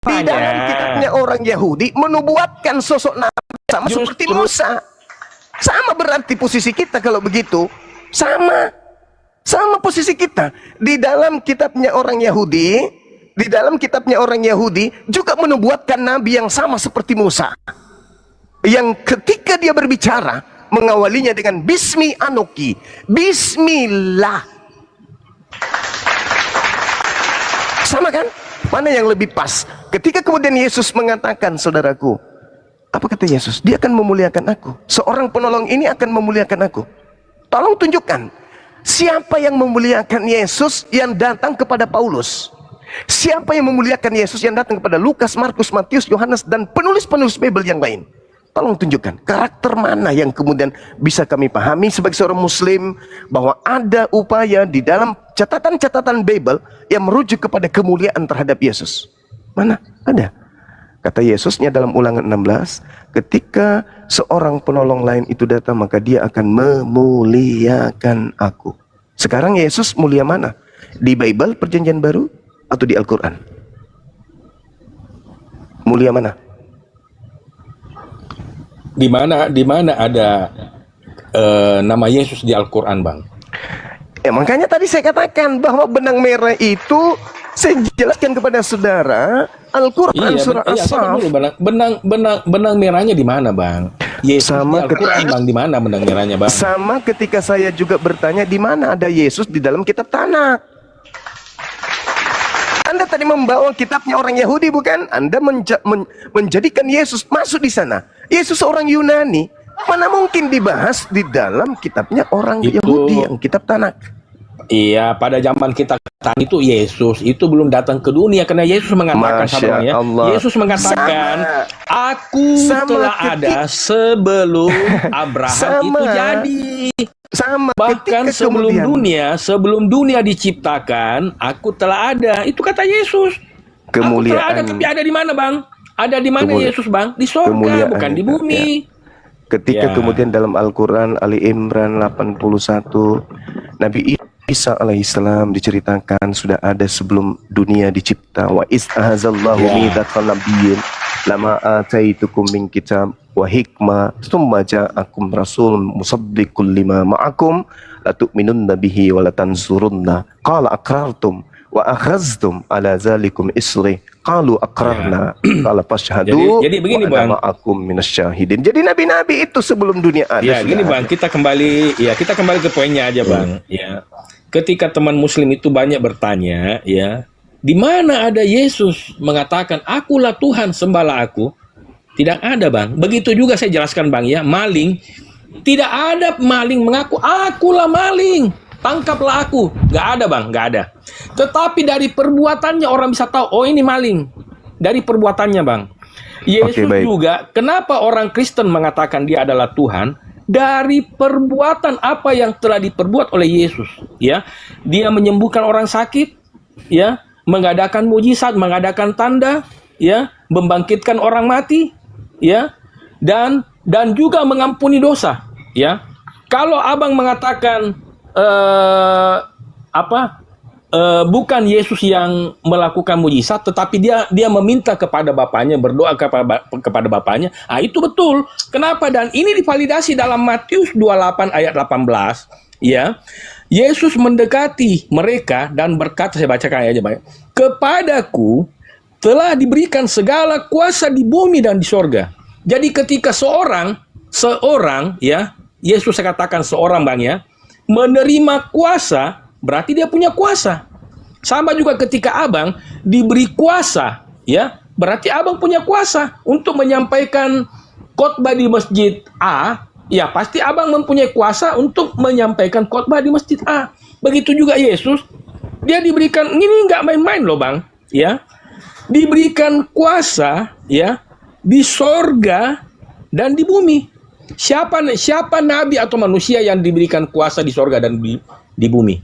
Di dalam kitabnya orang Yahudi menubuatkan sosok Nabi sama seperti Musa. Sama berarti posisi kita kalau begitu. Sama posisi kita. Di dalam kitabnya orang Yahudi, juga menubuatkan Nabi yang sama seperti Musa. Yang ketika dia berbicara, mengawalinya dengan Bismi Anoki, Bismillah. Sama kan? Mana yang lebih pas? Ketika kemudian Yesus mengatakan, saudaraku, apa kata Yesus? Dia akan memuliakan aku. Seorang penolong ini akan memuliakan aku. Tolong tunjukkan, siapa yang memuliakan Yesus yang datang kepada Paulus? Siapa yang memuliakan Yesus yang datang kepada Lukas, Markus, Matius, Yohanes, dan penulis-penulis Bible yang lain? Tolong tunjukkan, karakter mana yang kemudian bisa kami pahami sebagai seorang Muslim, bahwa ada upaya di dalam catatan-catatan Bible yang merujuk kepada kemuliaan terhadap Yesus. Mana? Ada. Kata Yesusnya dalam Ulangan 16, ketika seorang penolong lain itu datang, maka dia akan memuliakan aku. Sekarang Yesus mulia mana? Di Bible Perjanjian Baru atau di Al-Quran? Mulia mana? Di mana ada nama Yesus di Al-Quran, Bang? Ya, makanya tadi saya katakan bahwa benang merah itu saya jelaskan kepada saudara, Al-Quran surah As-Saff. Benang merahnya di mana, Bang? Yesus sama di Al-Quran, Bang, di mana benang merahnya, Bang? Sama ketika saya juga bertanya di mana ada Yesus di dalam kitab Tanakh. Anda tadi membawa kitabnya orang Yahudi, bukan? Anda menjadikan Yesus masuk di sana. Yesus orang Yunani, mana mungkin dibahas di dalam kitabnya orang Yahudi yang kitab Tanakh? Iya, pada zaman kita itu Yesus itu belum datang ke dunia, karena Yesus mengatakan, Yesus mengatakan, aku telah ada sebelum Abraham itu jadi. Bahkan sebelum dunia diciptakan, aku telah ada. Itu kata Yesus. Aku telah ada, tapi ada di mana, Bang? Ada di mana Yesus, Bang? Di sorga, bukan di bumi. Ketika kemudian dalam Al-Quran Ali Imran 81, Nabi Isa alaihissalam diceritakan sudah ada sebelum dunia dicipta. Wa istahazallahu mitsaqan nabiyyin lama ataitukum min kitab wa hikmah tsumma ja'akum rasulun musaddiqul lima ma'akum la tu'minunna bihi wa la tansurunna qala aqrartum wa akhaztum ala zalikum isri qalu aqrarna qala fashhadu jadi begini, Bang, ma'akum minasyahidin. Jadi nabi-nabi itu sebelum dunia ada. Ya, gini, Bang, kita kembali ke poinnya aja, Bang. Ya. Ketika teman Muslim itu banyak bertanya, ya, di mana ada Yesus mengatakan akulah Tuhan, sembahlah aku? Tidak ada, Bang. Begitu juga saya jelaskan, Bang, ya, maling, tidak ada maling mengaku akulah maling, tangkaplah aku. Nggak ada, Bang, nggak ada. Tetapi dari perbuatannya orang bisa tahu, oh ini maling. Dari perbuatannya, Bang. Yesus juga, kenapa orang Kristen mengatakan dia adalah Tuhan? Dari perbuatan apa yang telah diperbuat oleh Yesus, ya. Dia menyembuhkan orang sakit, ya, mengadakan mujizat, mengadakan tanda, ya, membangkitkan orang mati, ya, dan juga mengampuni dosa, ya. Kalau abang mengatakan bukan Yesus yang melakukan mujizat, tetapi dia meminta kepada Bapaknya, berdoa kepada Bapaknya, itu betul. Kenapa? Dan ini divalidasi dalam Matius 28 ayat 18, ya. Yesus mendekati mereka dan berkata, saya bacakan aja, Pak. Kepadaku telah diberikan segala kuasa di bumi dan di sorga. Jadi ketika seorang, ya, Yesus saya katakan seorang, Bang, ya, menerima kuasa, berarti dia punya kuasa. Sama juga ketika abang diberi kuasa, ya, berarti abang punya kuasa untuk menyampaikan khotbah di masjid A, ya pasti abang mempunyai kuasa untuk menyampaikan khotbah di masjid A. Begitu juga Yesus, dia diberikan, ini nggak main-main loh, Bang, ya, diberikan kuasa, ya, di sorga dan di bumi. Siapa nabi atau manusia yang diberikan kuasa di sorga dan di bumi?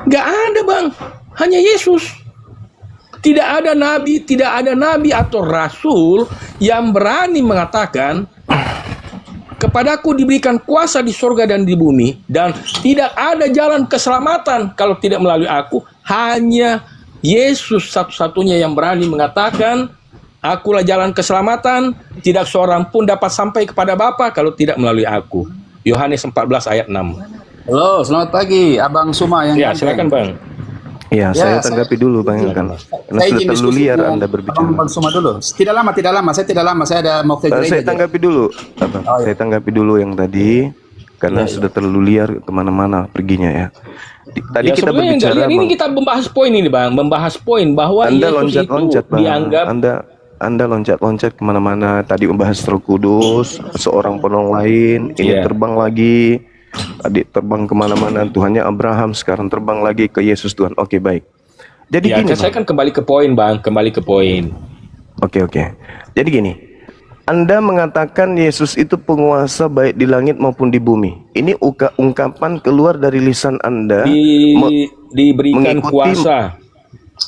Nggak ada, Bang. Hanya Yesus. Tidak ada nabi atau rasul yang berani mengatakan, kepadaku diberikan kuasa di sorga dan di bumi, dan tidak ada jalan keselamatan kalau tidak melalui aku, hanya Yesus satu-satunya yang berani mengatakan, akulah jalan keselamatan, tidak seorang pun dapat sampai kepada Bapa kalau tidak melalui aku. Yohanes 14 ayat 6. Halo, selamat pagi, Abang Suma yang Ya, ganteng. silakan Bang. Ya, saya tanggapi dulu Bang Ilkan. Karena Saya sudah izin terlalu diskusi liar dengan Anda berbicara. Abang Suma dulu. Tidak lama. Saya tidak lama. Saya ada mau ke gereja. Saya aja. tanggapi dulu, Abang. Oh, iya. Saya tanggapi dulu yang tadi, karena sudah terlalu liar kemana-mana perginya ya. Tadi Ya, kita sebenarnya yang berbicara, kalian ini Bang. kita membahas poin ini Bang, membahas poin bahwa Anda Yesus loncat-loncat, itu Bang. dianggap Anda loncat-loncat kemana-mana. Tadi membahas Roh Kudus, seorang penolong lain, ini Iya. terbang lagi. Tadi terbang kemana-mana. Tuhannya Abraham, sekarang terbang lagi ke Yesus Tuhan. Oke, baik. Jadi ya, gini, saya Bang. kan kembali ke poin Bang, kembali ke poin. Oke. Jadi gini, Anda mengatakan Yesus itu penguasa baik di langit maupun di bumi. Ini ungkapan keluar dari lisan Anda. Diberikan mengikuti- kuasa.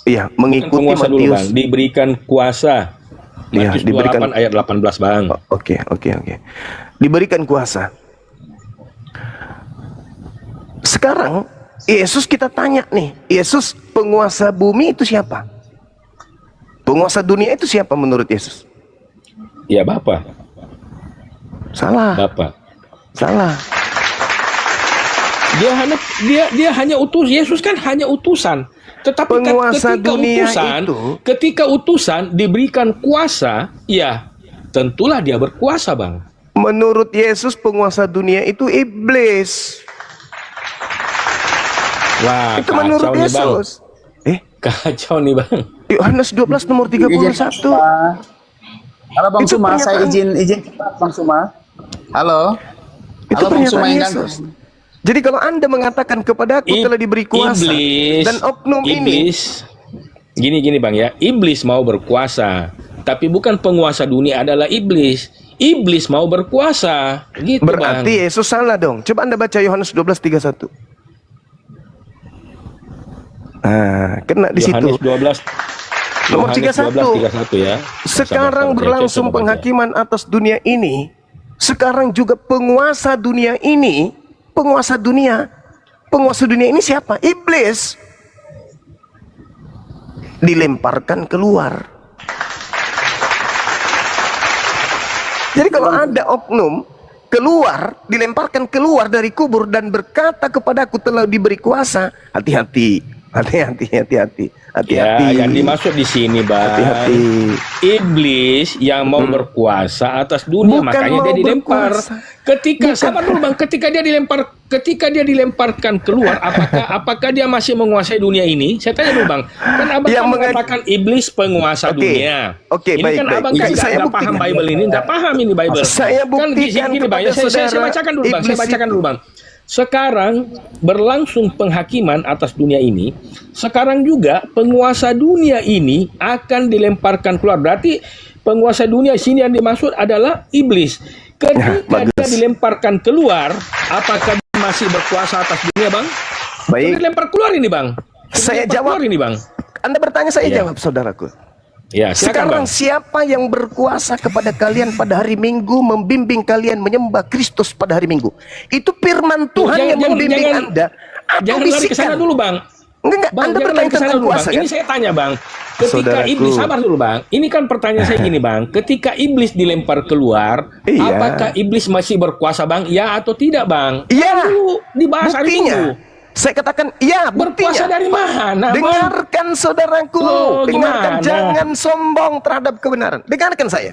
Iya, Bukan mengikuti penguasa dulu Matius. Bang, diberikan kuasa. Iya, Matius diberikan- 28 ayat 18 Bang. Oke. Diberikan kuasa. Sekarang Yesus kita tanya nih, Yesus penguasa bumi itu siapa? Penguasa dunia itu siapa menurut Yesus? Ya Bapa, Salah. Salah. Dia hanya Yesus kan hanya utusan. Tetapi Penguasa dunia itu- ketika utusan diberikan kuasa, ya tentulah dia berkuasa Bang. Menurut Yesus penguasa dunia itu iblis. Wah, Itu menurut kacau nih Bang. Yesus. Kacau nih Bang. Yohanes 12 nomor 31. Halo Bang Itu Suma, saya pernyataan. izin cepat Bang Suma. Halo. Itu Halo Bang Suma pernyataan yang Yesus. ganteng. Jadi kalau Anda mengatakan kepada aku telah diberi kuasa dan oknum ini, Gini Bang ya, iblis mau berkuasa, tapi bukan penguasa dunia adalah iblis. Iblis mau berkuasa, gitu Bang. berarti Yesus salah dong. Coba Anda baca Yohanes 12:31. Kena di situ. Yohanes 12 Nomor Yohanes 31. 12:31 ya. Sekarang Sabar, berlangsung saya coba baca. penghakiman atas dunia ini. Sekarang juga penguasa dunia ini, penguasa dunia ini siapa? Iblis. Dilemparkan keluar. Jadi kalau ada oknum keluar, dilemparkan keluar dari kubur dan berkata kepadaku telah diberi kuasa, hati-hati. Ya, yang dimaksud di sini Bang, Hati-hati. iblis yang mau berkuasa atas dunia, Bukan makanya dia mau dilempar. berkuasa. Sabar dulu Bang, ketika dia dilemparkan keluar, apakah dia masih menguasai dunia ini? Saya tanya dulu Bang. Kan Abang Yang kan mengatakan iblis penguasa Oke. dunia. Oke, ini baik, kan baik. Abang Ini kan saya nggak paham buktikan. Bible ini, nggak paham ini Bible. Saya Kan buktikan gini Bang, kepada saya saudara, bacakan dulu Bang, saya iblis bacakan itu. dulu Bang. Sekarang berlangsung penghakiman atas dunia ini. Sekarang juga penguasa dunia ini akan dilemparkan keluar. Berarti penguasa dunia sini yang dimaksud adalah iblis. Ketika bagus. dia dilemparkan keluar, apakah dia masih berkuasa atas dunia, Bang? Baik. Sudah dilempar keluar ini, Bang. Sudah Saya dilempar jawab. keluar ini, Bang. Anda bertanya, saya Iya. jawab, saudaraku. Ya, silakan, Sekarang Bang. siapa yang berkuasa kepada kalian pada hari Minggu, membimbing kalian menyembah Kristus pada hari Minggu? Itu firman Tuhan yang membimbing Anda. Atau Jangan lari ke sana bisikan? dulu, Bang. Enggak, Bang, Anda jangan bertanya lari ke sana tentang dulu, Bang. kuasa Ini kan? saya tanya, Bang. Ketika Saudaraku. iblis, sabar dulu, Bang. Ini kan pertanyaan saya gini, Bang. Ketika iblis dilempar keluar, Iya. apakah iblis masih berkuasa, Bang? Ya atau tidak, Bang? Iya. Kan dulu dibahas hari Buktinya. Minggu. Saya katakan, ya Berkuasa buktinya. dari mana, Bang? Dengarkan saudaraku, Loh, dengarkan, gimana? jangan sombong terhadap kebenaran. Dengarkan saya.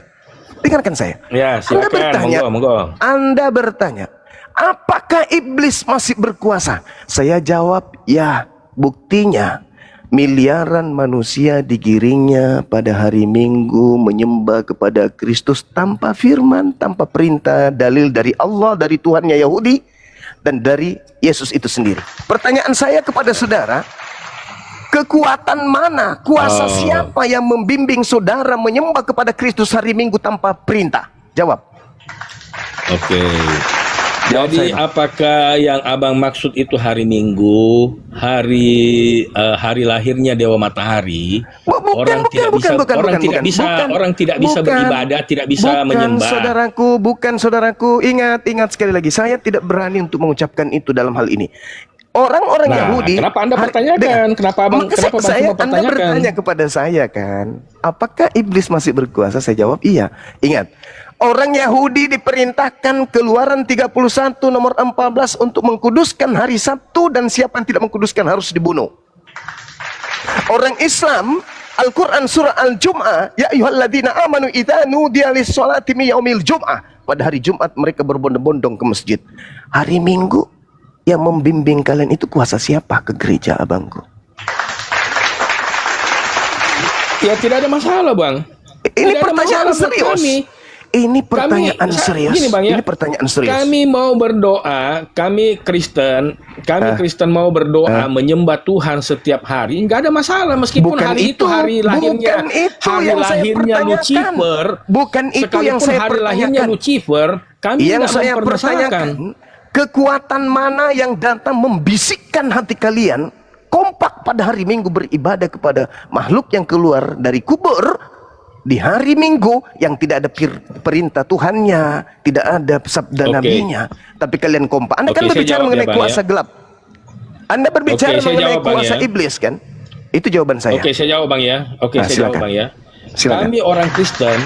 Ya, Anda silakan. bertanya, Monggo. Anda bertanya, apakah iblis masih berkuasa? Saya jawab, ya. Buktinya, miliaran manusia digiringnya pada hari Minggu menyembah kepada Kristus tanpa firman, tanpa perintah, dalil dari Allah, dari Tuhannya Yahudi, dan dari Yesus itu sendiri. Pertanyaan saya kepada saudara, kekuatan mana, kuasa siapa yang membimbing saudara menyembah kepada Kristus hari Minggu tanpa perintah? Jawab. Oke. Jawab Jadi saya, apakah yang Abang maksud itu hari Minggu, hari lahirnya Dewa Matahari? Orang tidak bisa beribadah, tidak bisa menyembah. Bukan saudaraku, ingat sekali lagi, saya tidak berani untuk mengucapkan itu dalam hal ini. Orang-orang Nah, Yahudi. kenapa Anda pertanyakan? Kenapa Abang Maka kenapa Bang saya, Suma Anda pertanyakan? bertanya kepada saya kan, apakah iblis masih berkuasa? Saya jawab iya. Ingat, orang Yahudi diperintahkan Keluaran 31 nomor 14 untuk mengkuduskan hari Sabtu, dan siapa yang tidak mengkuduskan harus dibunuh. Orang Islam, Al-Quran surah Al-Jum'ah, ya ayyuhalladzina amanu idza nudiya lis-sholati min yaumil jum'ah. Pada hari Jumat mereka berbondong-bondong ke masjid. Hari Minggu yang membimbing kalian itu kuasa siapa ke gereja, abangku? Ya tidak ada masalah, Bang. Ini Tidak ada pertanyaan masalah buat serius. kami. Ini pertanyaan serius. Gini, Bang, ya. Ini pertanyaan serius. Kami mau berdoa, kami Kristen mau berdoa menyembah Tuhan setiap hari, nggak ada masalah meskipun Bukan hari itu, itu hari lahirnya, bukan itu hari yang saya lahirnya pertanyakan. Lucifer. Bukan itu yang Sekalipun saya hari lahirnya pertanyakan. Lucifer, kami Yang tidak saya mempermasalahkan. pertanyakan, kekuatan mana yang datang membisikkan hati kalian kompak pada hari Minggu beribadah kepada makhluk yang keluar dari kubur di hari Minggu yang tidak ada perintah Tuhannya, tidak ada sabda nabinya, tapi kalian kompak. Anda kan Oke, saya berbicara jawab ya, mengenai Bang, kuasa ya. gelap. Anda berbicara Oke, saya mengenai jawab, Bang, kuasa ya. iblis kan? Itu jawaban saya. Oke, saya jawab, Bang, ya. Oke, Nah, saya silakan. jawab, Bang, ya. Silakan. Kami orang Kristen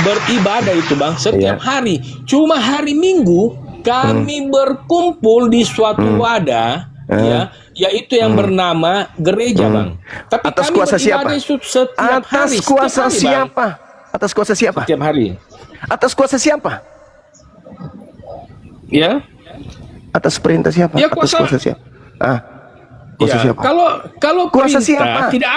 beribadah itu, Bang, setiap Iya. hari. Cuma hari Minggu kami berkumpul di suatu wadah, ya, yaitu yang bernama gereja, Bang. Tapi Atas kami kuasa siapa? beribadah setiap Atas hari, kuasa setiap hari, Bang. siapa? Atas kuasa siapa? Setiap hari. Atas kuasa siapa? Ya. Atas perintah siapa? Ya, Atas kuasa- kuasa siapa? Kuasa Ya, siapa? kalau Kuasa perintah siapa? tidak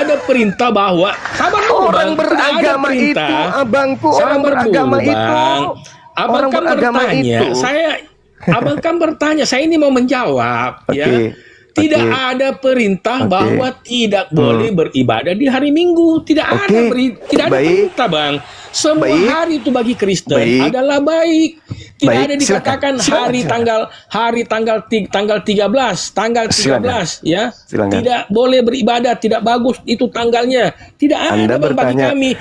ada perintah bahwa sabar dulu, Orang Bang. Tidak ada beragama perintah. itu, abangku, orang Sabar beragama dulu, itu. Bang. Abang Orang kan beragama bertanya, itu. Abang kan bertanya, saya ini mau menjawab, ya. Oke, Tidak oke. ada perintah Oke. bahwa tidak boleh beribadah di hari Minggu. Tidak Oke. tidak ada Baik. perintah, Bang. Semua Baik. hari itu bagi Kristen Baik. adalah baik. Tidak Baik, ada dikatakan silakan. tanggal 13, ya. Silakan. Tidak boleh beribadah, tidak bagus itu tanggalnya. Tidak Anda ada, Bang, bagi bertanya, kami.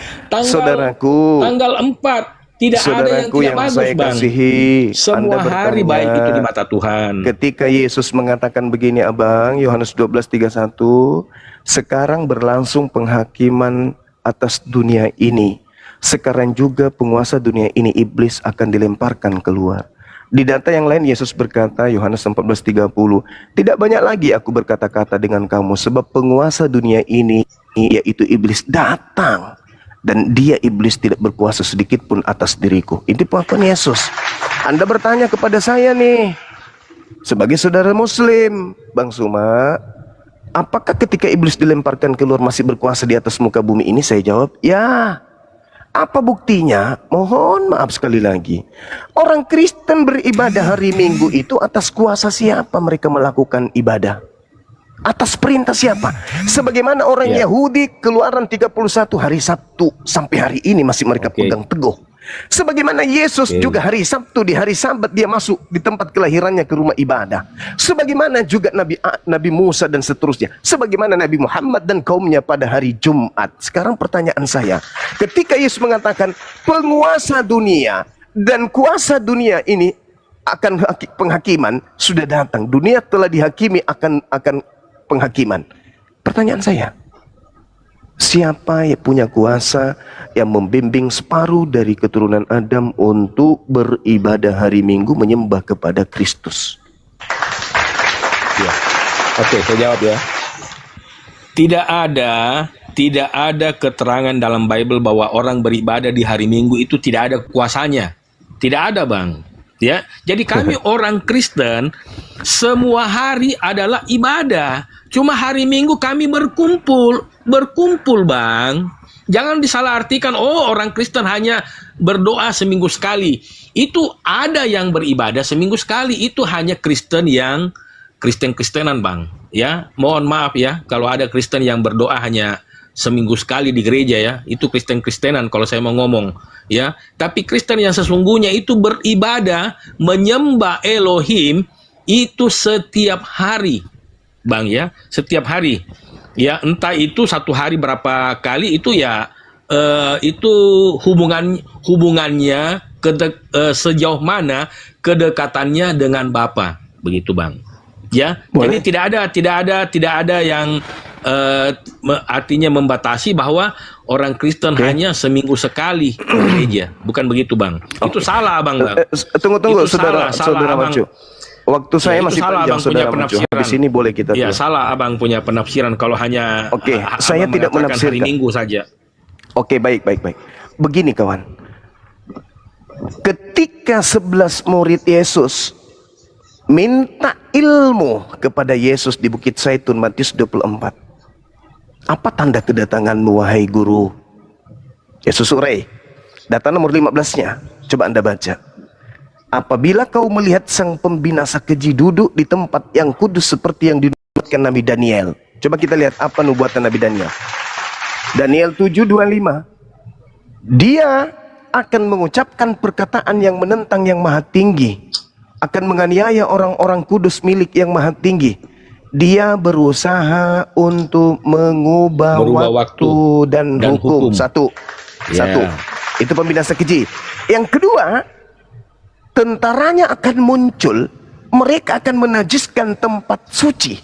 saudaraku, Tanggal 4 tidak ada yang saudaraku tidak yang bagus, saya Bang. kasihi, Semua Anda hari bertanya, baik itu di mata Tuhan. ketika Yesus mengatakan begini, abang, Yohanes 12:31, sekarang berlangsung penghakiman atas dunia ini. Sekarang juga penguasa dunia ini, iblis, akan dilemparkan keluar. Di data yang lain Yesus berkata, Yohanes 14:30, tidak banyak lagi aku berkata-kata dengan kamu, sebab penguasa dunia ini, yaitu iblis, datang. Dan dia, iblis, tidak berkuasa sedikit pun atas diriku. Ini pengakuan Yesus. Anda bertanya kepada saya nih, sebagai saudara muslim, Bang Suma, apakah ketika iblis dilemparkan keluar masih berkuasa di atas muka bumi ini? Saya jawab, ya. Apa buktinya? Mohon maaf sekali lagi. Orang Kristen beribadah hari Minggu itu atas kuasa siapa mereka melakukan ibadah? Atas perintah siapa? Sebagaimana orang Ya. Yahudi, Keluaran 31 hari Sabtu sampai hari ini masih mereka Oke. pegang teguh. Sebagaimana Yesus Oke. juga hari Sabtu, di hari Sabat dia masuk di tempat kelahirannya ke rumah ibadah. Sebagaimana juga Nabi Musa dan seterusnya. Sebagaimana Nabi Muhammad dan kaumnya pada hari Jumat. Sekarang pertanyaan saya, ketika Yesus mengatakan penguasa dunia dan kuasa dunia ini akan penghakiman sudah datang. Dunia telah dihakimi akan penghakiman. Pertanyaan saya, siapa yang punya kuasa yang membimbing separuh dari keturunan Adam untuk beribadah hari Minggu menyembah kepada Kristus? Ya. Oke, saya jawab ya. Tidak ada keterangan dalam Bible bahwa orang beribadah di hari Minggu itu tidak ada kuasanya. Tidak ada, Bang. Ya. Jadi kami orang Kristen semua hari adalah ibadah. Cuma hari Minggu kami berkumpul, Bang. Jangan disalahartikan, oh orang Kristen hanya berdoa seminggu sekali. Itu ada yang beribadah seminggu sekali. Itu hanya Kristen yang Kristen-Kristenan, Bang. Ya, mohon maaf ya kalau ada Kristen yang berdoa hanya seminggu sekali di gereja ya. Itu Kristen-Kristenan kalau saya mau ngomong ya. Tapi Kristen yang sesungguhnya itu beribadah menyembah Elohim itu setiap hari, Bang ya, setiap hari. Ya, entah itu satu hari berapa kali itu ya itu hubungannya sejauh mana kedekatannya dengan Bapa, begitu Bang. Ya, Boleh. jadi tidak ada yang artinya membatasi bahwa orang Kristen hanya seminggu sekali ke gereja, bukan begitu Bang. Itu salah Bang. Tunggu, Itu saudara Abang. Macu. Waktu saya itu masih salah panjang, Abang saudara punya Macu. penafsiran. Habis ini boleh kita Ya, tuh. salah Abang punya penafsiran kalau hanya Oke, Abang saya tidak mengatakan hari menafsirkan. Minggu saja. Oke, baik. Begini kawan. Ketika 11 murid Yesus minta ilmu kepada Yesus di Bukit Zaitun, Matius 24. Apa tanda kedatanganmu wahai guru? Yesus urai. Data nomor 15-nya. Coba Anda baca. Apabila kau melihat sang pembinasa keji duduk di tempat yang kudus seperti yang dinubuatkan Nabi Daniel. Coba kita lihat apa nubuatan Nabi Daniel. Daniel 7:25. Dia akan mengucapkan perkataan yang menentang yang maha tinggi, akan menganiaya orang-orang kudus milik yang maha tinggi. Dia berusaha untuk mengubah waktu dan hukum. Satu. Itu pembinasa keji. Yang kedua, tentaranya akan muncul. Mereka akan menajiskan tempat suci.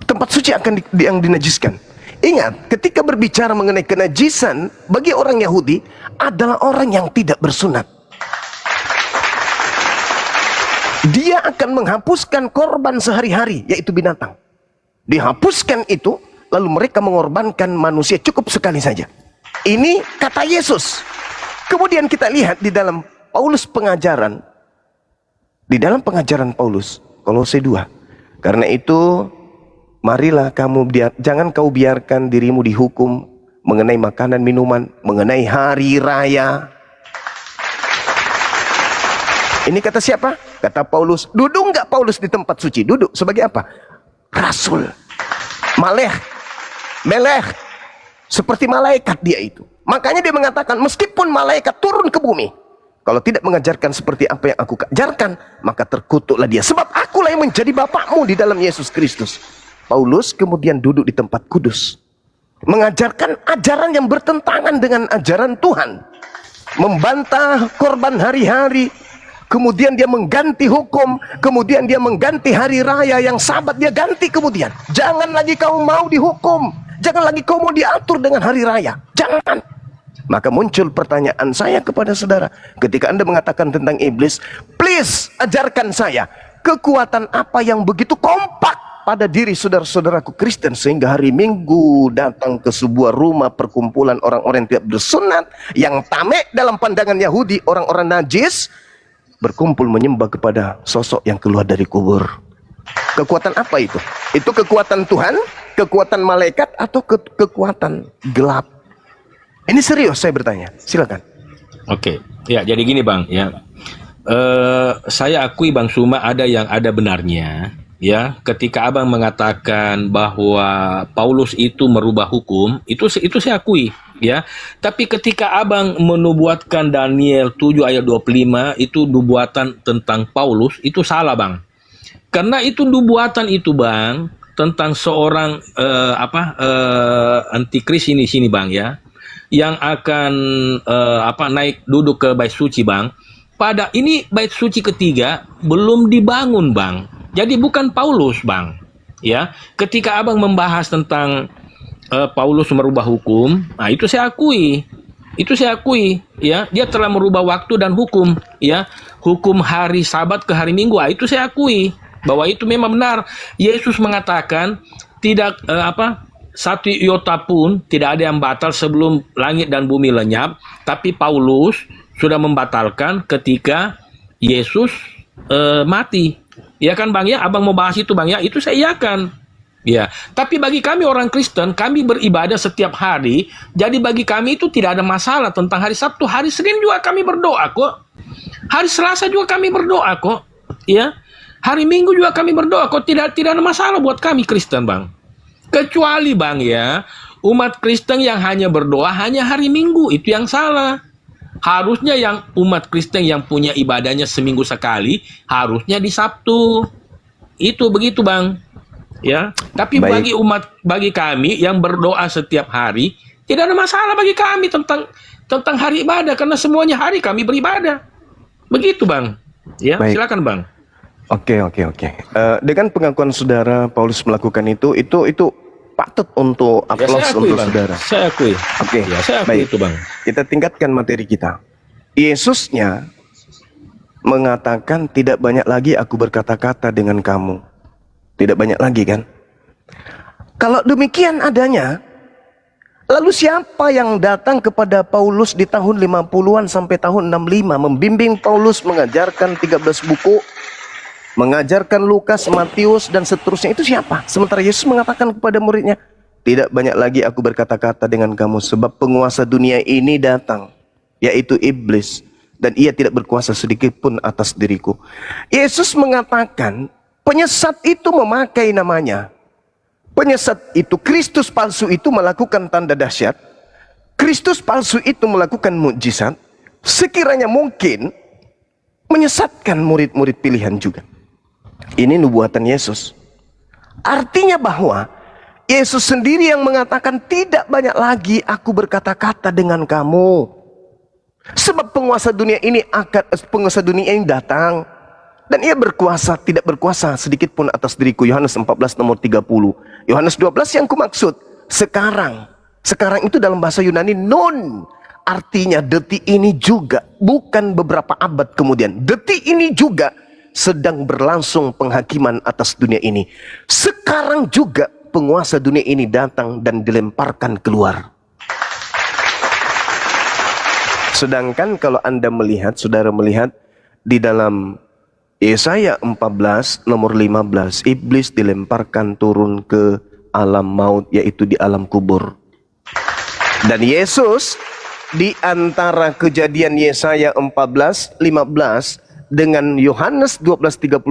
Tempat suci akan yang dinajiskan. Ingat, ketika berbicara mengenai kenajisan, bagi orang Yahudi adalah orang yang tidak bersunat. Dia akan menghapuskan korban sehari-hari, yaitu binatang. Dihapuskan itu, lalu mereka mengorbankan manusia cukup sekali saja. Ini kata Yesus. Kemudian kita lihat di dalam Paulus pengajaran. Di dalam pengajaran Paulus, Kolose 2. Karena itu, marilah jangan kau biarkan dirimu dihukum mengenai makanan minuman, mengenai hari raya. Ini kata siapa? Kata Paulus. Duduk nggak Paulus di tempat suci? Duduk sebagai apa? Rasul. Meleh. Seperti malaikat dia itu. Makanya dia mengatakan, meskipun malaikat turun ke bumi, kalau tidak mengajarkan seperti apa yang aku ajarkan, maka terkutuklah dia. Sebab akulah yang menjadi bapakmu di dalam Yesus Kristus. Paulus kemudian duduk di tempat kudus. Mengajarkan ajaran yang bertentangan dengan ajaran Tuhan. Membantah korban hari-hari. Kemudian dia mengganti hukum. Kemudian dia mengganti hari raya yang Sabat dia ganti kemudian. Jangan lagi kau mau dihukum. Jangan lagi kau mau diatur dengan hari raya. Jangan. Maka muncul pertanyaan saya kepada saudara. Ketika Anda mengatakan tentang iblis, please ajarkan saya. Kekuatan apa yang begitu kompak pada diri saudara-saudaraku Kristen sehingga hari Minggu datang ke sebuah rumah perkumpulan orang-orang yang tidak bersunat, yang tamek dalam pandangan Yahudi, orang-orang najis, berkumpul menyembah kepada sosok yang keluar dari kubur. Kekuatan apa itu? Itu kekuatan Tuhan, kekuatan malaikat, atau kekuatan gelap? Ini serius saya bertanya. Silakan. Oke, ya jadi gini Bang, ya. Saya akui Bang Suma ada yang ada benarnya. Ya, ketika Abang mengatakan bahwa Paulus itu merubah hukum, itu saya akui, ya. Tapi ketika Abang menubuatkan Daniel 7 ayat 25 itu nubuatan tentang Paulus, itu salah, Bang. Karena itu nubuatan itu, Bang, tentang seorang antikris ini sini, Bang, ya. Yang akan naik duduk ke bait suci, Bang. Pada ini bait suci ketiga belum dibangun, Bang. Jadi bukan Paulus, Bang. Ya, ketika Abang membahas tentang Paulus merubah hukum, nah itu saya akui. Itu saya akui, ya. Dia telah merubah waktu dan hukum, ya. Hukum hari Sabat ke hari Minggu, itu saya akui bahwa itu memang benar. Yesus mengatakan tidak satu iota pun tidak ada yang batal sebelum langit dan bumi lenyap, tapi Paulus sudah membatalkan ketika Yesus mati. Ya kan Bang ya, Abang mau bahas itu Bang ya, itu saya iakan. Ya, tapi bagi kami orang Kristen, kami beribadah setiap hari, jadi bagi kami itu tidak ada masalah tentang hari Sabtu. Hari Senin juga kami berdoa kok. Hari Selasa juga kami berdoa kok. Ya, hari Minggu juga kami berdoa kok. Tidak ada masalah buat kami Kristen, Bang. Kecuali Bang ya, umat Kristen yang hanya berdoa hanya hari Minggu, itu yang salah. Harusnya yang umat Kristen yang punya ibadahnya seminggu sekali, harusnya di Sabtu. Itu begitu Bang. Ya, tapi bagi kami yang berdoa setiap hari, tidak ada masalah bagi kami tentang tentang hari ibadah, karena semuanya hari kami beribadah. Begitu Bang. Ya, Baik. silakan Bang. Oke. Dengan pengakuan saudara Paulus melakukan itu patut untuk Ya, aplaus saya akui untuk Bang. saudara. Saya akui. Oke, Ya, saya akui baik. itu Bang. Kita tingkatkan materi kita. Yesusnya mengatakan tidak banyak lagi aku berkata-kata dengan kamu. Tidak banyak lagi kan? Kalau demikian adanya, lalu siapa yang datang kepada Paulus di tahun 50-an sampai tahun 65 membimbing Paulus mengajarkan 13 buku, mengajarkan Lukas, Matius dan seterusnya, itu siapa? Sementara Yesus mengatakan kepada muridnya, tidak banyak lagi aku berkata-kata dengan kamu sebab penguasa dunia ini datang, yaitu iblis, dan ia tidak berkuasa sedikit pun atas diriku. Yesus mengatakan penyesat itu memakai namanya. Penyesat itu, Kristus palsu itu melakukan tanda dahsyat, Kristus palsu itu melakukan mukjizat, sekiranya mungkin menyesatkan murid-murid pilihan juga. Ini nubuatan Yesus. Artinya bahwa Yesus sendiri yang mengatakan tidak banyak lagi aku berkata-kata dengan kamu. Sebab penguasa dunia ini datang dan ia berkuasa, tidak berkuasa sedikit pun atas diriku. Yohanes 14 nomor 30. Yohanes 12 yang kumaksud sekarang. Sekarang itu dalam bahasa Yunani nun. Artinya detik ini juga, bukan beberapa abad kemudian. Detik ini juga sedang berlangsung penghakiman atas dunia ini. Sekarang juga penguasa dunia ini datang dan dilemparkan keluar. Sedangkan kalau Anda melihat, saudara melihat di dalam Yesaya 14 nomor 15, iblis dilemparkan turun ke alam maut, yaitu di alam kubur. Dan Yesus di antara kejadian Yesaya 14, 15 dengan Yohanes 12:31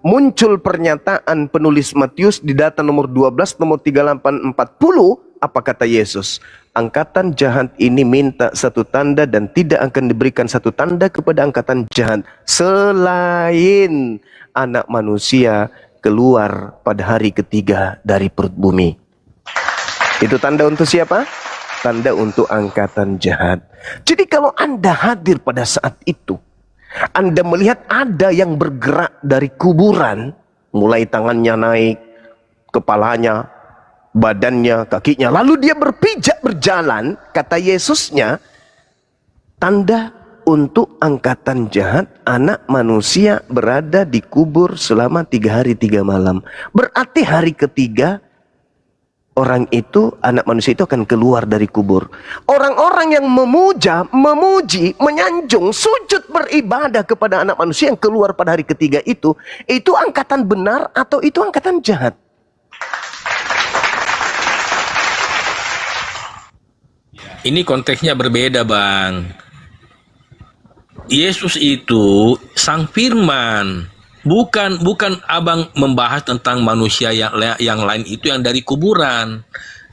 muncul pernyataan penulis Matius di data nomor 12 nomor 38 40. Apa kata Yesus? Angkatan jahat ini minta satu tanda dan tidak akan diberikan satu tanda kepada angkatan jahat selain anak manusia keluar pada hari ketiga dari perut bumi. Itu tanda untuk siapa? Tanda untuk angkatan jahat. Jadi kalau Anda hadir pada saat itu, Anda melihat ada yang bergerak dari kuburan, mulai tangannya naik, kepalanya, badannya, kakinya, lalu dia berpijak berjalan, kata Yesusnya, tanda untuk angkatan jahat, anak manusia berada di kubur selama 3 hari 3 malam. Berarti hari ketiga, orang itu, anak manusia itu akan keluar dari kubur. Orang-orang yang memuji, menyanjung, sujud beribadah kepada anak manusia yang keluar pada hari ketiga itu angkatan benar atau itu angkatan jahat? Ini konteksnya berbeda Bang. Yesus itu sang firman. Bukan abang membahas tentang manusia yang lain itu yang dari kuburan.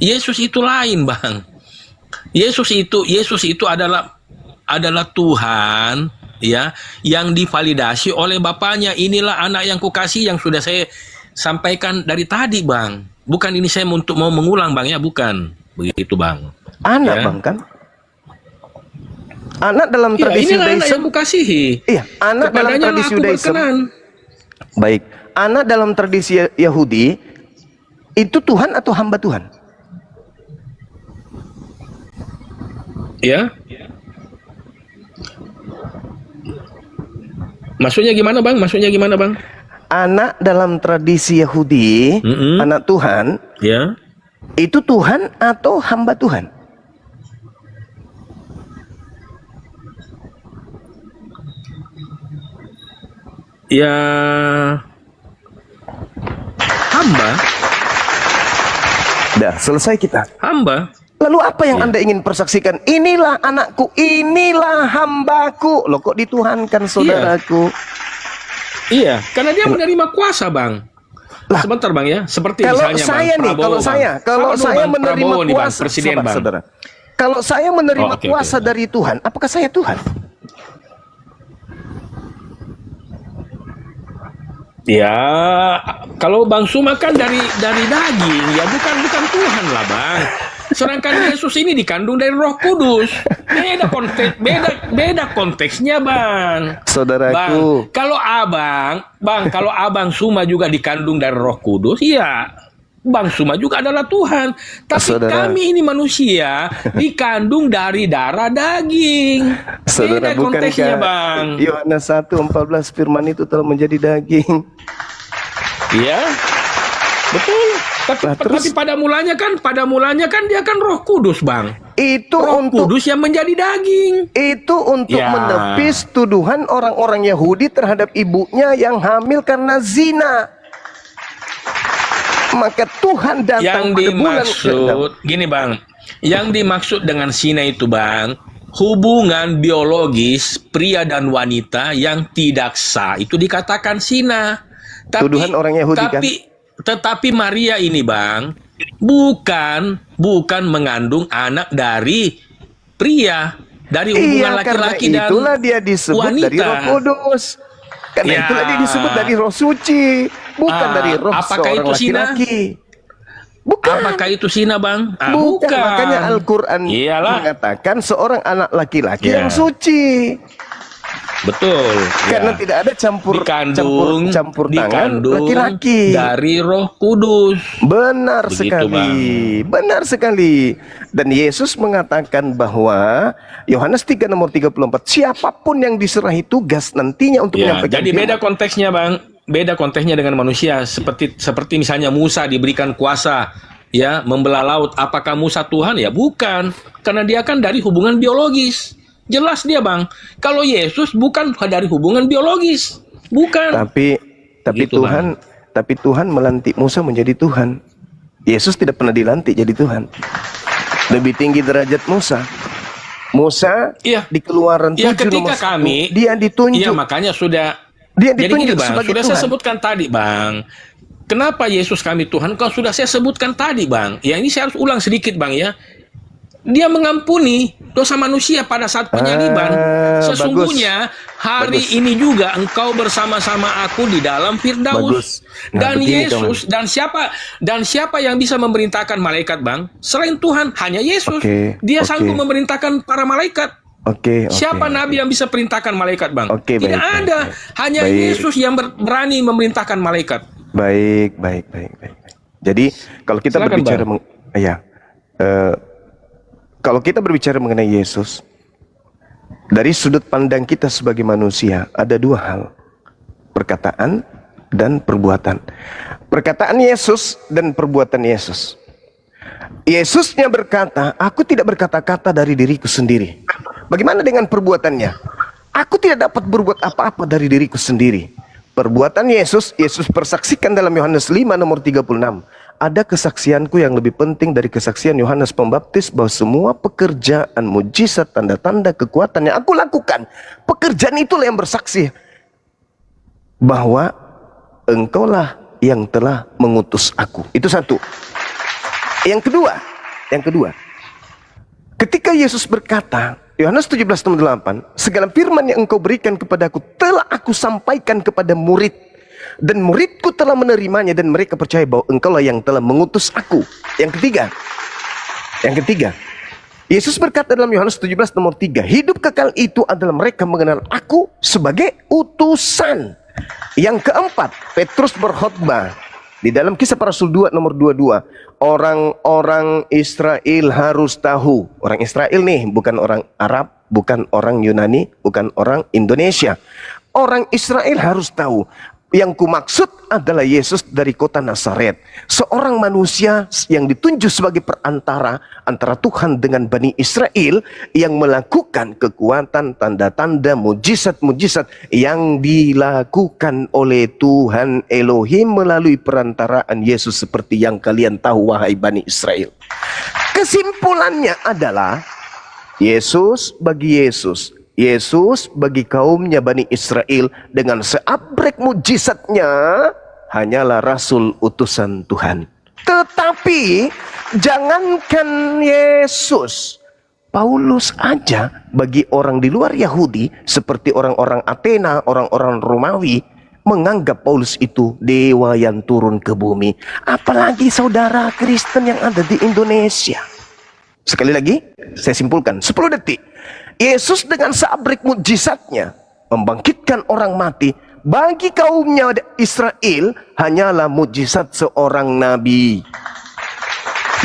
Yesus itu lain Bang. Yesus itu adalah Tuhan ya, yang divalidasi oleh Bapaknya. Inilah anak yang kukasih, yang sudah saya sampaikan dari tadi Bang. Bukan ini saya mau mengulang Bang ya, bukan. Begitu Bang. Anak ya. Bang kan? Anak dalam Ya, tradisi inilah anak yang Judaism. kukasihi. Iya, anak dalam Kepadanya tradisi aku Judaism. berkenan. Baik, anak dalam tradisi Yahudi itu Tuhan atau hamba Tuhan? Ya. Maksudnya gimana Bang? Anak dalam tradisi Yahudi, anak Tuhan, Ya. itu Tuhan atau hamba Tuhan? Ya, hamba. Dah, selesai kita. Hamba. Lalu apa yang Anda ingin persaksikan? Inilah anakku, inilah hambaku. Loh kok dituhankan saudaraku? Iya, karena dia menerima kuasa, Bang. Lah, sebentar, Bang ya. Seperti kalau misalnya saya Bang nih, Prabowo, kalau Bang. saya Bang menerima Prabowo nih, Bang, kuasa, presiden, sabar, Bang. saudara. Kalau saya menerima Oke. kuasa dari Tuhan, apakah saya Tuhan? Ya, kalau Bang Suma kan dari daging, ya bukan Tuhan lah, Bang. Sedangkan Yesus ini dikandung dari Roh Kudus. Beda konteksnya, Bang. Saudaraku, Bang, kalau abang Suma juga dikandung dari Roh Kudus, iya. Bang Suma juga adalah Tuhan. Tapi Saudara, kami ini manusia dikandung dari darah daging. saudara, Beda konteksnya, bukankah Bang. Yohanes 1:14 firman itu telah menjadi daging? Iya. Betul. Tapi pada mulanya kan dia kan Roh Kudus, Bang. Itu Roh untuk Kudus yang menjadi daging. itu untuk Ya. menepis tuduhan orang-orang Yahudi terhadap ibunya yang hamil karena zina. Maka Tuhan datang Yang pada bulan dimaksud gini, Bang. Yang dimaksud dengan zina itu, Bang, hubungan biologis pria dan wanita yang tidak sah itu dikatakan zina. Tuduhan orang Yahudi, kan? Tetapi Maria ini, Bang, bukan mengandung anak dari pria, dari hubungan laki-laki dan itulah dia disebut wanita. dari Roh Kudus. Karena Ya. itulah dia disebut dari Roh Suci, bukan dari roh apakah seorang itu zina? laki-laki. Bukan. Apakah itu zina, Bang? Bukan. Makanya Al-Quran Iyalah. mengatakan seorang anak laki-laki Ya. yang suci. Betul. Karena ya. tidak ada campur Dikandung laki-laki. dari Roh Kudus. Benar Begitu, sekali. Benar sekali. Dan Yesus mengatakan bahwa Yohanes 3 nomor 34, siapapun yang diserahi tugas nantinya untuk Ya, menyampaikan jadi firman. beda konteksnya, Bang. Beda konteksnya dengan manusia. Seperti misalnya Musa diberikan kuasa ya membelah laut. Apakah Musa Tuhan? Ya bukan. Karena dia kan dari hubungan biologis. Jelas dia, Bang. Kalau Yesus bukan dari hubungan biologis. Bukan. Tapi Gitu, Tuhan melantik Musa menjadi Tuhan. Yesus tidak pernah dilantik jadi Tuhan. Lebih tinggi derajat Musa. Musa Iya. di Keluaran 7 Ya, ketika nomor 1, kami dia ditunjuk. Iya, makanya sudah. Dia Jadi gini, ditunjuk Bang, sebagai sudah Tuhan. saya sebutkan tadi, Bang. Kenapa Yesus kami Tuhan? Kalau sudah saya sebutkan tadi, Bang. Ya, ini saya harus ulang sedikit, Bang, ya. Dia mengampuni dosa manusia pada saat penyaliban. Sesungguhnya hari Bagus. ini juga engkau bersama-sama aku di dalam Bagus. Firdaus. Nah, Dan begini, Yesus dan siapa yang bisa memerintahkan malaikat, Bang? Selain Tuhan, hanya Yesus. Oke, Dia oke. sanggup memerintahkan para malaikat. Oke. Siapa nabi yang bisa perintahkan malaikat, Bang? Oke, Tidak baik, ada. baik. Hanya Baik. Yesus yang berani memerintahkan malaikat. Baik. Jadi kalau kita Silakan, berbicara Bang. kalau kita berbicara mengenai Yesus, dari sudut pandang kita sebagai manusia ada dua hal, perkataan dan perbuatan. Perkataan Yesus dan perbuatan Yesus. Yesusnya berkata, aku tidak berkata-kata dari diriku sendiri. Bagaimana dengan perbuatannya? Aku tidak dapat berbuat apa-apa dari diriku sendiri. Perbuatan Yesus persaksikan dalam Yohanes 5 nomor 36. Ada kesaksianku yang lebih penting dari kesaksian Yohanes Pembaptis, bahwa semua pekerjaan, mujizat, tanda-tanda, kekuatan yang aku lakukan, pekerjaan itulah yang bersaksi bahwa engkaulah yang telah mengutus aku. Itu satu. Yang kedua, ketika Yesus berkata, Yohanes 17:8, segala firman yang engkau berikan kepadaku telah aku sampaikan kepada murid, dan muridku telah menerimanya, dan mereka percaya bahwa engkaulah yang telah mengutus aku. Yang ketiga, Yesus berkata dalam Yohanes 17 nomor 3, hidup kekal itu adalah mereka mengenal aku sebagai utusan. Yang keempat, Petrus berkhotbah di dalam Kisah Para Rasul 2 nomor 22, orang-orang Israel harus tahu. Orang Israel nih, bukan orang Arab, bukan orang Yunani, bukan orang Indonesia. Orang Israel harus tahu. Yang kumaksud adalah Yesus dari kota Nazaret, seorang manusia yang ditunjuk sebagai perantara antara Tuhan dengan Bani Israel, yang melakukan kekuatan, tanda-tanda, mujizat-mujizat yang dilakukan oleh Tuhan Elohim melalui perantaraan Yesus, seperti yang kalian tahu, wahai Bani Israel. Kesimpulannya adalah Yesus bagi kaumnya Bani Israel dengan seabrek mujizatnya hanyalah rasul utusan Tuhan. Tetapi jangankan Yesus, Paulus aja bagi orang di luar Yahudi seperti orang-orang Athena, orang-orang Romawi, menganggap Paulus itu dewa yang turun ke bumi. Apalagi saudara Kristen yang ada di Indonesia. Sekali lagi, saya simpulkan 10 detik. Yesus dengan seabrik mukjizatnya membangkitkan orang mati, bagi kaumnya Israel hanyalah mukjizat seorang nabi.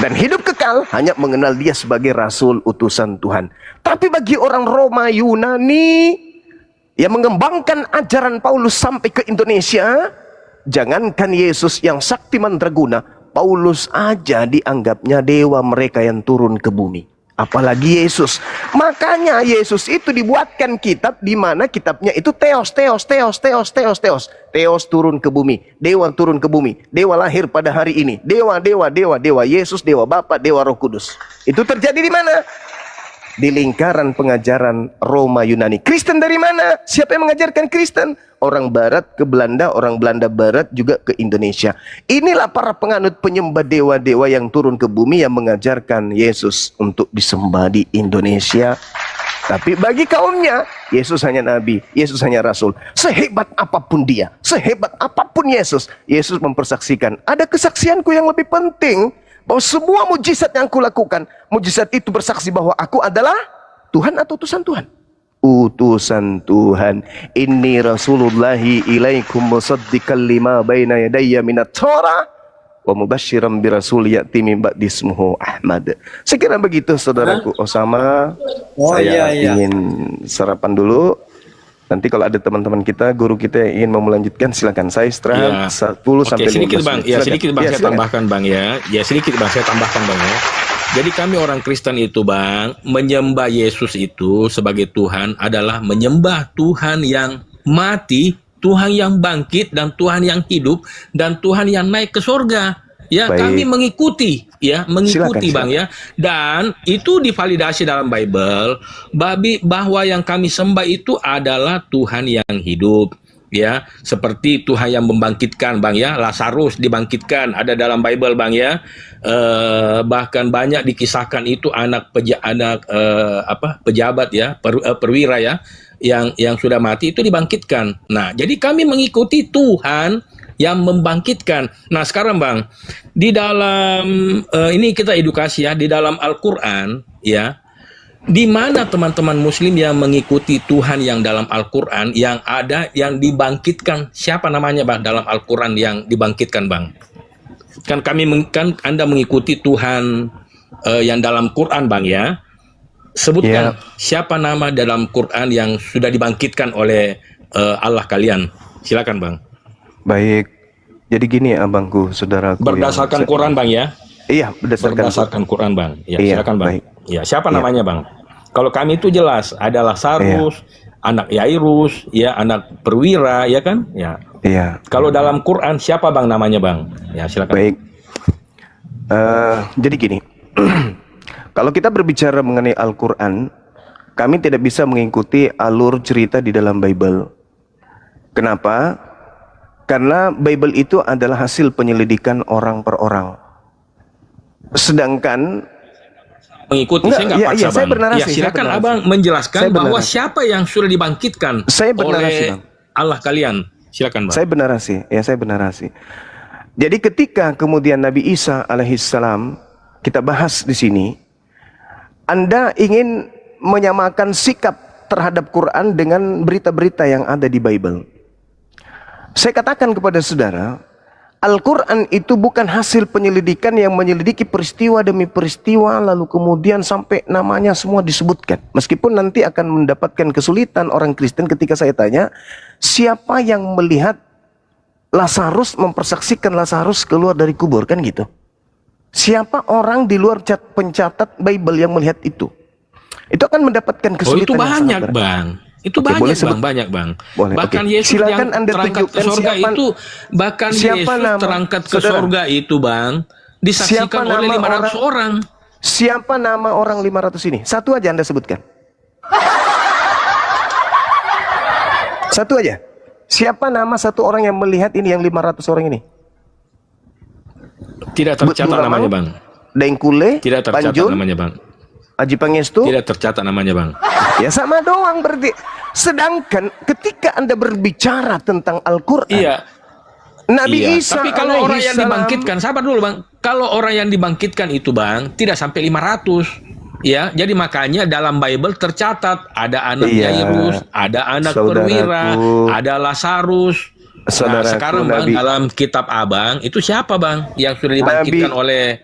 Dan hidup kekal hanya mengenal dia sebagai rasul utusan Tuhan. Tapi bagi orang Roma Yunani yang mengembangkan ajaran Paulus sampai ke Indonesia, jangankan Yesus yang sakti mandraguna, Paulus aja dianggapnya dewa mereka yang turun ke bumi. Apalagi Yesus. Makanya Yesus itu dibuatkan kitab di mana kitabnya itu teos. Teos turun ke bumi, dewa turun ke bumi, dewa lahir pada hari ini, dewa, Yesus, dewa Bapa, dewa Roh Kudus. Itu terjadi di mana? Di lingkaran pengajaran Roma Yunani. Kristen dari mana? Siapa yang mengajarkan Kristen? Orang Barat ke Belanda, orang Belanda Barat juga ke Indonesia. Inilah para penganut penyembah dewa-dewa yang turun ke bumi yang mengajarkan Yesus untuk disembah di Indonesia. Tapi bagi kaumnya, Yesus hanya nabi, Yesus hanya rasul. Sehebat apapun dia, sehebat apapun Yesus, Yesus mempersaksikan, ada kesaksianku yang lebih penting, bahwa semua mujizat yang aku lakukan, mujizat itu bersaksi bahwa aku adalah Tuhan atau utusan Tuhan. Utusan Tuhan. Inni rasulullahi ilaikum musaddiqan lima baina yadayya minat Torah wa mubasysyiran bi rasul ya'ti min ba'di ismuhu Ahmad. Sekiranya begitu saudaraku Osama. Saya ingin sarapan dulu. Nanti kalau ada teman-teman kita, guru kita yang ingin mau melanjutkan, silakan. Saya istirahat 10 sampai 15 sedikit Bang. menit. Ya, sedikit Bang, saya silakan. tambahkan Bang ya. Ya, sedikit Bang, saya tambahkan Bang ya. Jadi kami orang Kristen itu Bang, menyembah Yesus itu sebagai Tuhan adalah menyembah Tuhan yang mati, Tuhan yang bangkit, dan Tuhan yang hidup, dan Tuhan yang naik ke surga. Ya, Baik. kami mengikuti Silakan. Bang ya. Dan itu divalidasi dalam Bible bahwa yang kami sembah itu adalah Tuhan yang hidup. Ya, seperti Tuhan yang membangkitkan Bang ya, Lazarus dibangkitkan ada dalam Bible Bang ya. Bahkan banyak dikisahkan itu pejabat ya, perwira ya, yang sudah mati itu dibangkitkan. Nah, jadi kami mengikuti Tuhan yang membangkitkan. Nah, sekarang Bang, di dalam ini kita edukasi ya, di dalam Al-Qur'an ya, di mana teman-teman muslim yang mengikuti Tuhan yang dalam Al-Qur'an, yang ada yang dibangkitkan, siapa namanya Bang dalam Al-Qur'an yang dibangkitkan Bang? Kan Anda mengikuti Tuhan yang dalam Quran Bang ya. Sebutkan siapa nama dalam Quran yang sudah dibangkitkan oleh Allah kalian. Silakan Bang. Baik. Jadi gini abangku, saudaraku. Berdasarkan Quran Bang ya. Iya, berdasarkan Quran Bang. Ya, iya, silakan Bang. Baik. Ya, siapa namanya Bang? Kalau kami itu jelas adalah Lazarus, anak Yairus, ya, anak perwira, ya kan? Ya. Iya. Kalau dalam Quran siapa Bang namanya Bang? Ya, silakan. Baik. Jadi gini. Kalau kita berbicara mengenai Al-Qur'an, kami tidak bisa mengikuti alur cerita di dalam Bible. Kenapa? Karena Bible itu adalah hasil penyelidikan orang per orang. Sedangkan mengikuti, saya nggak paksa saya Bang. bernarasi, Ya, silakan saya bernarasi. Abang menjelaskan Saya bahwa bernarasi. siapa yang sudah dibangkitkan Saya bernarasi, oleh Bang. Allah kalian. Silakan Bang. Saya bernarasi, saya bernarasi. Jadi ketika kemudian Nabi Isa alaihissalam kita bahas di sini, Anda ingin menyamakan sikap terhadap Quran dengan berita-berita yang ada di Bible. Saya katakan kepada saudara, Al-Quran itu bukan hasil penyelidikan yang menyelidiki peristiwa demi peristiwa lalu kemudian sampai namanya semua disebutkan. Meskipun nanti akan mendapatkan kesulitan orang Kristen ketika saya tanya, siapa yang melihat Lazarus, mempersaksikan Lazarus keluar dari kubur, kan gitu. Siapa orang di luar pencatat Bible yang melihat itu? Itu akan mendapatkan kesulitan. itu yang sangat banyak berat. Bang. Itu Oke, boleh banyak sebut? Bang, banyak Bang. Boleh, Bahkan oke. Yesus Silakan yang Anda terangkat ke tunjukkan surga siapa- itu, bahkan siapa Yesus nama- terangkat ke saudara, surga itu Bang, disaksikan siapa oleh nama 500 orang. Siapa nama orang 500 ini? Satu aja Anda sebutkan. Satu aja. Siapa nama satu orang yang melihat ini yang 500 orang ini? Tidak tercatat Buramang, namanya Bang. Dengkule, Tidak tercatat Panjun, namanya Bang. Aji Pangestu. Tidak tercatat namanya Bang. Ya sama doang berarti. Sedangkan ketika Anda berbicara tentang Al-Quran, Iya. Nabi Iya. Isa Tapi kalau orang yang alaihissalam- dibangkitkan, sabar dulu Bang. Kalau orang yang dibangkitkan itu Bang, tidak sampai 500. Ya, jadi makanya dalam Bible tercatat ada anak Iya. Yairus, ada anak Saudaraku. perwira, ada Lazarus. Nah, Saudaraku, sekarang Bang, Nabi. dalam kitab Abang, itu siapa Bang yang sudah dibangkitkan oleh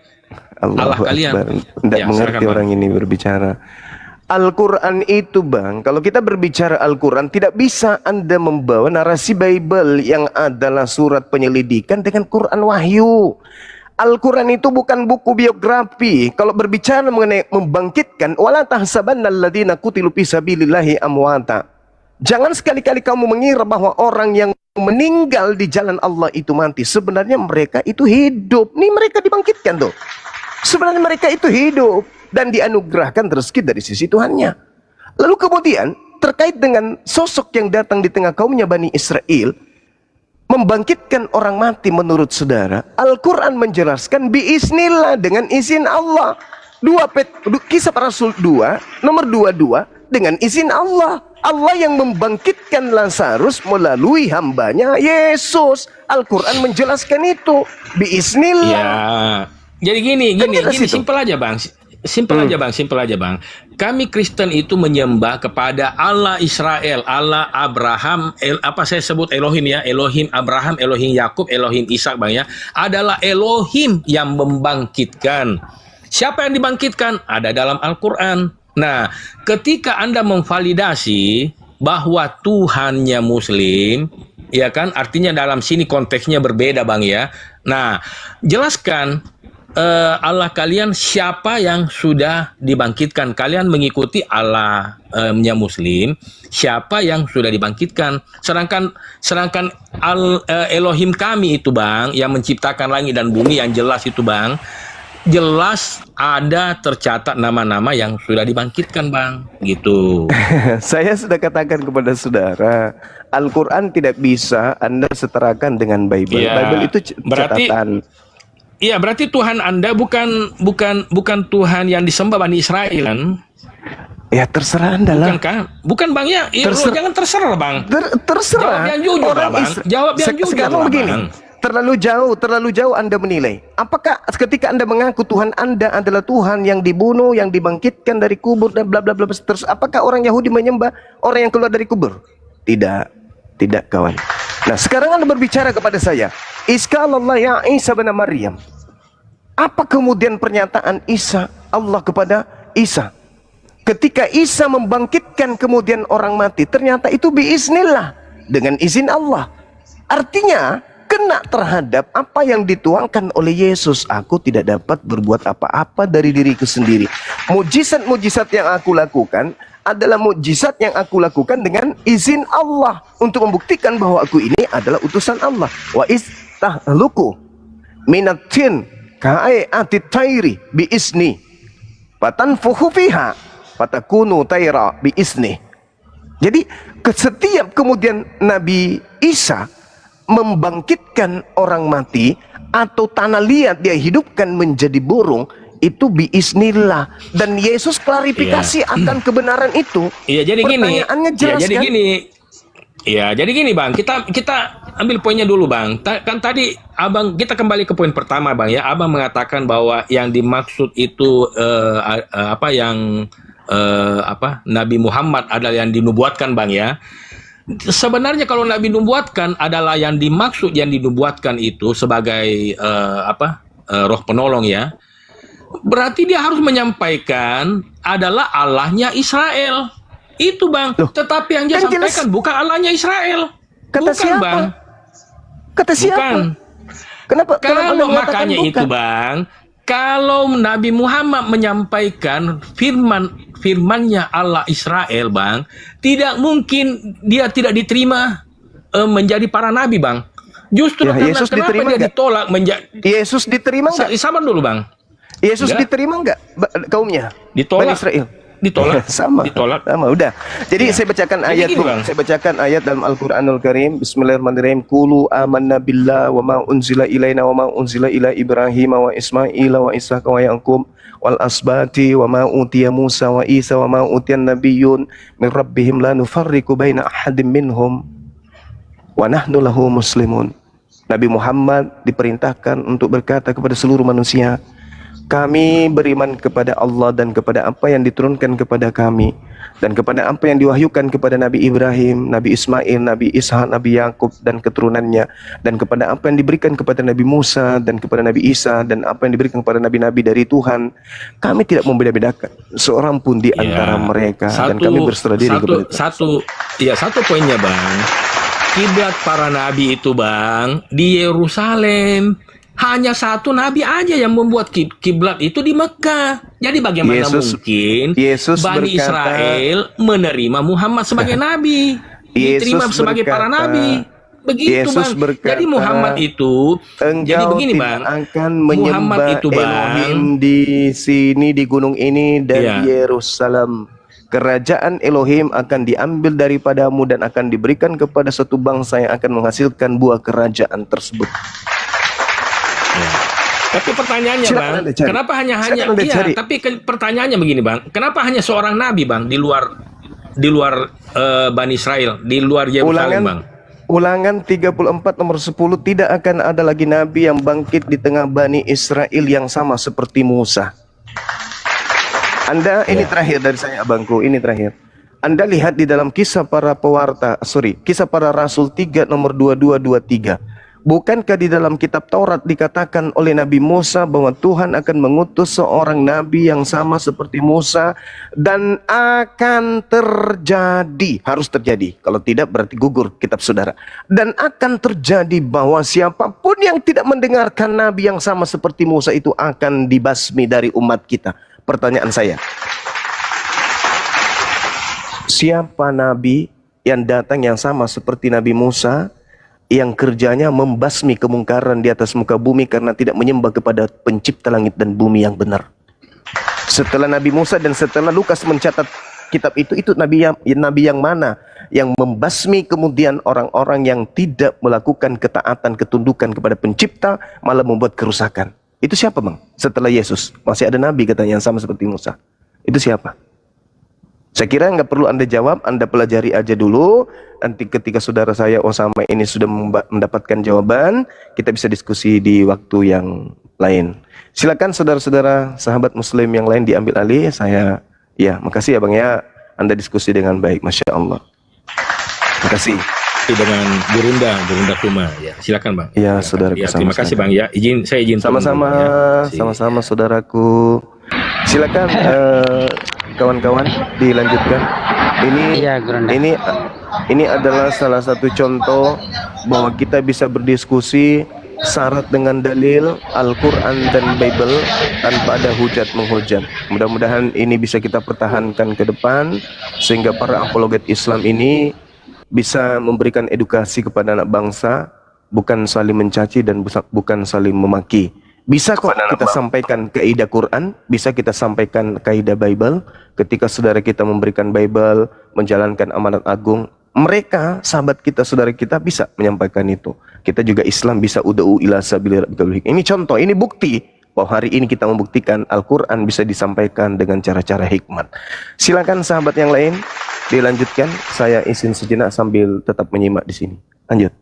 Allah Allahu kalian? Akbar. Tidak Ya, mengerti silakan, Bang. orang ini berbicara. Al-Quran itu Bang, kalau kita berbicara Al-Quran, tidak bisa Anda membawa narasi Bible yang adalah surat penyelidikan dengan Quran Wahyu. Al-Quran itu bukan buku biografi. Kalau berbicara mengenai membangkitkan, wala tahsabanna alladziina qutilu fi sabilillahi amwata. Jangan sekali-kali kamu mengira bahwa orang yang meninggal di jalan Allah itu mati. Sebenarnya mereka itu hidup. Nih mereka dibangkitkan tuh. Sebenarnya mereka itu hidup dan dianugerahkan rezeki dari sisi Tuhannya. Lalu kemudian terkait dengan sosok yang datang di tengah kaumnya Bani Israel, membangkitkan orang mati menurut saudara, Al-Quran menjelaskan biiznillah, dengan izin Allah. Kisah para Rasul 2 nomor 22, dengan izin Allah. Allah yang membangkitkan Lazarus melalui hambanya Yesus. Al-Quran menjelaskan itu biiznillah. Ya. Jadi gini, jelas itu. simpel aja Bang. Simpel aja Bang. Kami Kristen itu menyembah kepada Allah Israel, Allah Abraham, saya sebut Elohim ya, Elohim Abraham, Elohim Yakub, Elohim Ishak Bang ya, adalah Elohim yang membangkitkan. Siapa yang dibangkitkan? Ada dalam Al-Quran. Nah, ketika Anda memvalidasi bahwa Tuhannya Muslim, ya kan, artinya dalam sini konteksnya berbeda Bang ya. Nah, jelaskan Allah kalian siapa yang sudah dibangkitkan. Kalian mengikuti Allahnya Muslim, siapa yang sudah dibangkitkan. Sedangkan Elohim kami itu Bang, yang menciptakan langit dan bumi, yang jelas itu Bang, jelas ada tercatat nama-nama yang sudah dibangkitkan Bang, gitu. Saya sudah katakan kepada saudara, Al-Quran tidak bisa Anda setarakan dengan Bible. Ya, Bible itu catatan. Iya, berarti Tuhan Anda bukan Tuhan yang disembah Bani Israel kan? Ya terserah Anda lah. Bukankah? Bukan Bang ya? Iya, lo jangan terserah Bang. Terserah. Jawab yang jujur lah, Bang. Jawab yang jujur Sekarang lah, begini. Bang. Terlalu jauh Anda menilai. Apakah ketika Anda mengaku Tuhan Anda adalah Tuhan yang dibunuh, yang dibangkitkan dari kubur dan bla bla bla, terus apakah orang Yahudi menyembah orang yang keluar dari kubur? Tidak kawan. Nah, sekarang Anda berbicara kepada saya, Iskalallah ya Isa bin Maryam. Apa kemudian pernyataan Isa, Allah kepada Isa? Ketika Isa membangkitkan kemudian orang mati, ternyata itu biiznillah, dengan izin Allah. Artinya kena terhadap apa yang dituangkan oleh Yesus. Aku tidak dapat berbuat apa-apa dari diriku sendiri. Mujizat-mujizat yang aku lakukan adalah mujizat yang aku lakukan dengan izin Allah, untuk membuktikan bahwa aku ini adalah utusan Allah. Wa istahluku minatin ka'ayatit tairi biizni fatanfuhu fiha fatakunu taira biizni. Jadi setiap kemudian Nabi Isa membangkitkan orang mati atau tanah liat dia hidupkan menjadi burung, itu biiznillah. Dan Yesus klarifikasi akan kebenaran itu. Iya, jadi gini. Pertanyaannya jelas kan? Jadi gini Bang, kita ambil poinnya dulu Bang. Kan tadi Abang, kita kembali ke poin pertama Bang ya. Abang mengatakan bahwa yang dimaksud itu Nabi Muhammad adalah yang dinubuatkan Bang ya. Sebenarnya kalau Nabi nubuatkan adalah yang dimaksud, yang dinubuatkan itu sebagai roh penolong ya. Berarti dia harus menyampaikan adalah Allahnya Israel. Itu Bang. Loh, tetapi yang dia sampaikan bukan Allahnya Israel. Kata bukan siapa? Bang. Kata siapa? Bukan. Kenapa? Kalau makanya bukan? itu Bang, kalau Nabi Muhammad menyampaikan firmannya Allah Israel Bang, tidak mungkin dia tidak diterima menjadi para nabi Bang. Justru ya, Yesus kenapa dia ditolak menjadi Yesus diterima nggak? Sabar dulu Bang. Yesus diterima nggak kaumnya? Ditolak. Bani Israel. Ditolak. Sama. Ditolak. Sama. Udah. Jadi saya bacakan ayat gitu, Bang. Saya bacakan ayat dalam Al-Qur'anul Karim. Bismillahirrahmanirrahim. Qulu amanna billah wa ma unzila ilaina wa ma unzila ila Ibrahim wa Ismail wa Ishaq wa Yaqub wal asbati wa ma utiya Musa wa Isa wa ma utiyan nabiyyun min rabbihim la nufarriqu baina ahadin minhum wa nahnu lahu muslimun. Nabi Muhammad diperintahkan untuk berkata kepada seluruh manusia Kami beriman kepada Allah dan kepada apa yang diturunkan kepada kami dan kepada apa yang diwahyukan kepada Nabi Ibrahim, Nabi Ismail, Nabi Ishak, Nabi Yakub dan keturunannya, dan kepada apa yang diberikan kepada Nabi Musa dan kepada Nabi Isa dan apa yang diberikan kepada nabi-nabi dari Tuhan. Kami tidak membeda-bedakan seorang pun di antara mereka, dan kami berserah diri kepada Tuhan. Satu poinnya, Bang. Kiblat para nabi itu, Bang, di Yerusalem. Hanya satu nabi aja yang membuat kiblat itu di Mekah. Jadi bagaimana mungkin Bani Israel menerima Muhammad sebagai nabi, diterima sebagai para nabi? Begitu, Bang. Jadi Muhammad itu, jadi begini, Bang, akan menyembah Elohim di sini, di gunung ini dan di Yerusalem. Kerajaan Elohim akan diambil daripadamu dan akan diberikan kepada satu bangsa yang akan menghasilkan buah kerajaan tersebut. Tapi pertanyaannya, Bang, kenapa hanya tapi pertanyaannya begini, Bang, kenapa hanya seorang nabi, Bang, di luar Bani Israel, di luar Yerusalem, Bang? Ulangan 34 nomor 10, tidak akan ada lagi nabi yang bangkit di tengah Bani Israel yang sama seperti Musa. Ini terakhir dari saya, abangku, ini terakhir. Anda lihat di dalam kisah para kisah para rasul 3 nomor 22-23. Bukankah di dalam kitab Taurat dikatakan oleh Nabi Musa bahwa Tuhan akan mengutus seorang nabi yang sama seperti Musa dan akan terjadi, harus terjadi, kalau tidak berarti gugur kitab saudara, dan akan terjadi bahwa siapapun yang tidak mendengarkan nabi yang sama seperti Musa itu akan dibasmi dari umat kita. Pertanyaan saya, siapa nabi yang datang yang sama seperti Nabi Musa, yang kerjanya membasmi kemungkaran di atas muka bumi karena tidak menyembah kepada pencipta langit dan bumi yang benar? Setelah Nabi Musa dan setelah Lukas mencatat kitab itu nabi yang mana yang membasmi kemudian orang-orang yang tidak melakukan ketaatan, ketundukan kepada pencipta, malah membuat kerusakan? Itu siapa, Bang? Setelah Yesus masih ada nabi katanya yang sama seperti Musa. Itu siapa? Saya kira nggak perlu Anda jawab, Anda pelajari aja dulu. Nanti ketika saudara saya Osama ini sudah mendapatkan jawaban, kita bisa diskusi di waktu yang lain. Silakan saudara-saudara, sahabat muslim yang lain diambil alih. Makasih ya, Bang ya. Anda diskusi dengan baik, Masya Allah. Makasih. Dengan Gurunda Kuma, ya. Silakan, Bang. Ya, saudaraku. Ya, terima kasih, Bang. Ya, saya izin. Sama-sama, saudaraku. Silakan kawan-kawan dilanjutkan. Ini adalah salah satu contoh bahwa kita bisa berdiskusi syarat dengan dalil Al-Quran dan Bible tanpa ada hujat menghujat. Mudah-mudahan ini bisa kita pertahankan ke depan sehingga para apologet Islam ini bisa memberikan edukasi kepada anak bangsa, bukan saling mencaci dan bukan saling memaki. Bisa kok kita sampaikan kaidah Quran, bisa kita sampaikan kaidah Bible. Ketika saudara kita memberikan Bible, menjalankan amanat agung, mereka, sahabat kita, saudara kita bisa menyampaikan itu. Kita juga Islam bisa ud'u ila sabili rabbikal hikmah. Ini contoh, ini bukti bahwa hari ini kita membuktikan Al-Quran bisa disampaikan dengan cara-cara hikmat. Silakan sahabat yang lain dilanjutkan. Saya izin sejenak sambil tetap menyimak di sini. Lanjut.